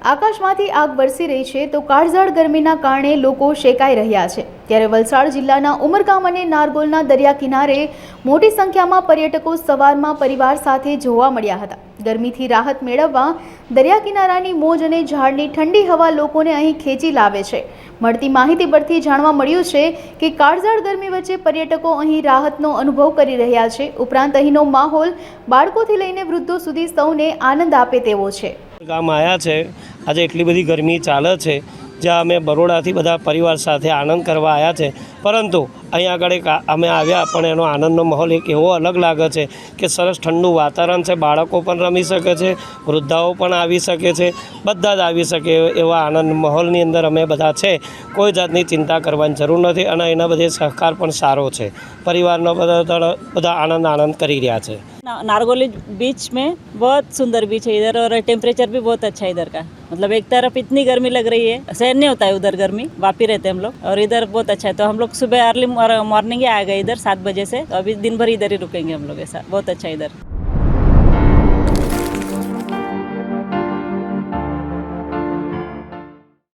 આકાશમાંથી આગ વરસી રહી છે તો કાળઝાળ ગરમીના કારણે લોકો શેકાઈ રહ્યા છે। ત્યારે વલસાડ જિલ્લાના ઉમરગામ અને નારગોલના દરિયા કિનારે મોટી સંખ્યામાં પર્યટકો સવારમાં પરિવાર સાથે જોવા મળ્યા હતા। ગરમીથી રાહત મેળવવા દરિયા કિનારાની મોજ અને ઝાડની ઠંડી હવા લોકોને અહીં ખેંચી લાવે છે। મળતી માહિતી પરથી જાણવા મળ્યું છે કે કાળઝાળ ગરમી વચ્ચે પર્યટકો અહીં રાહતનો અનુભવ કરી રહ્યા છે। ઉપરાંત અહીંનો માહોલ બાળકોથી લઈને વૃદ્ધો સુધી સૌને આનંદ આપે તેવો છે। ગામ આવ્યા છે આજે એટલી બધી ગરમી ચાલે છે જ્યાં અમે બરોડાથી બધા પરિવાર સાથે આનંદ કરવા આવ્યા છે, પરંતુ અહીંયા આગળ અમે આવ્યા પણ એનો આનંદનો માહોલ એક એવો અલગ લાગે છે કે સરસ ઠંડુ વાતાવરણ છે, બાળકો પણ રમી શકે છે, વૃદ્ધાઓ પણ આવી શકે છે, બધા જ આવી શકે એવા આનંદ માહોલની અંદર અમે બધા છે। કોઈ જાતની ચિંતા કરવાની જરૂર નથી અને એના બધે સહકાર પણ સારો છે। પરિવારનો બધા આનંદ કરી રહ્યા છે। नारगोली बीच में बहुत सुंदर बीच है इधर, और टेम्परेचर भी बहुत अच्छा है इधर का। मतलब एक तरफ इतनी गर्मी लग रही है, सहन नहीं होता है उधर गर्मी, वापी रहते हैं हम लोग, और इधर बहुत अच्छा है। तो हम लोग सुबह अर्ली मॉर्निंग ही आ गए इधर 7 बजे से, तो अभी दिन भर इधर ही रुकेंगे हम लोग। ऐसा बहुत अच्छा है इधर।